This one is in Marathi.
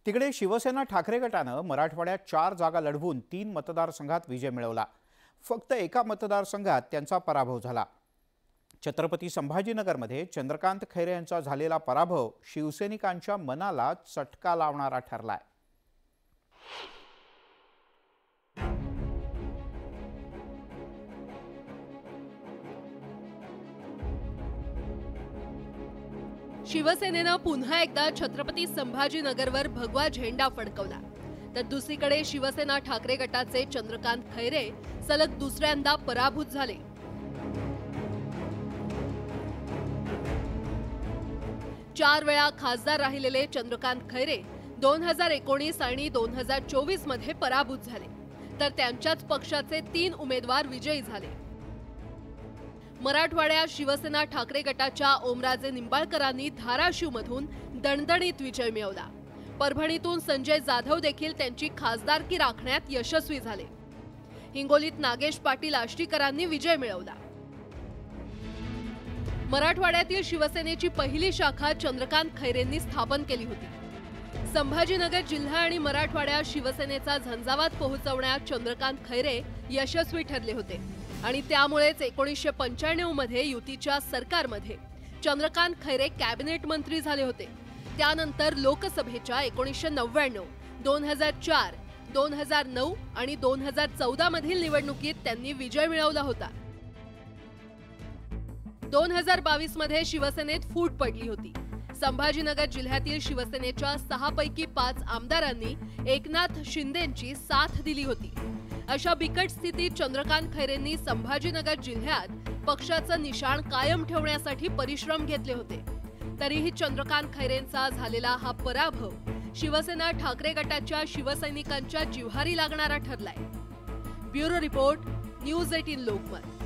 तिकडे शिवसेना ठाकरे गटानं मराठवाड्यात 4 जागा लढवून 3 मतदारसंघात विजय मिळवला। फक्त एका मतदारसंघात त्यांचा पराभव झाला। छत्रपती संभाजीनगरमध्ये चंद्रकांत खैरे यांचा झालेला पराभव शिवसैनिकांच्या मनाला चटका लावणारा ठरलाय। शिवसेनेनं पुन्हा एकदा छत्रपती संभाजीनगरवर भगवा झेंडा फडकवला, तर दुसरीकडे शिवसेना ठाकरे गटाचे चंद्रकांत खैरे सलग दुसऱ्यांदा पराभूत झाले। चार वेळा खासदार राहिलेले चंद्रकांत खैरे 2019 आणि 2024 मध्ये पराभूत झाले, तर त्यांच्याच पक्षाचे 3 उमेदवार विजयी झाले। मराठवाड्यात शिवसेना ठाकरे गटाच्या ओमराजे निंबाळकरांनी धाराशिवमधून दणदणीत विजय मिळवला। परभणीतून संजय जाधव देखील त्यांची खासदारकी राखण्यात यशस्वी झाले। हिंगोलीत नागेश पाटील आष्टीकरांनी विजय मिळवला। मराठवाड्यातील शिवसेनेची पहिली शाखा चंद्रकांत खैरेंनी स्थापन केली होती। संभाजीनगर जिल्हा आणि मराठवाड्यात शिवसेनेचा झंझावात पोहोचवण्यात चंद्रकांत खैरे यशस्वी ठरले होते आणि त्यामुळेच 1995 मध्ये युतीच्या सरकारमध्ये चंद्रकांत खैरे कॅबिनेट मंत्री झाले होते। त्यानंतर लोकसभेच्या 1999, 2004, 2009 आणि 2014 मधील निवडणुकीत त्यांनी विजय मिळवला होता। 2022 मध्ये शिवसेनेत फूट पडली होती। संभाजीनगर जिल्ह्यातील शिवसेनेच्या 6 पैकी 5 आमदारांनी एकनाथ शिंदेंची साथ दिली होती। अशा बिकट स्थितीत चंद्रकांत खैरेंनी संभाजीनगर जिल्ह्यात पक्षाचं निशाण कायम ठेवण्यासाठी परिश्रम घेतले होते। तरीही चंद्रकांत खैरेंचा झालेला हा पराभव शिवसेना ठाकरे गटाच्या शिवसैनिकांच्या जिव्हारी लागणारा ठरलाय। Bureau report, news 18 Lokmat.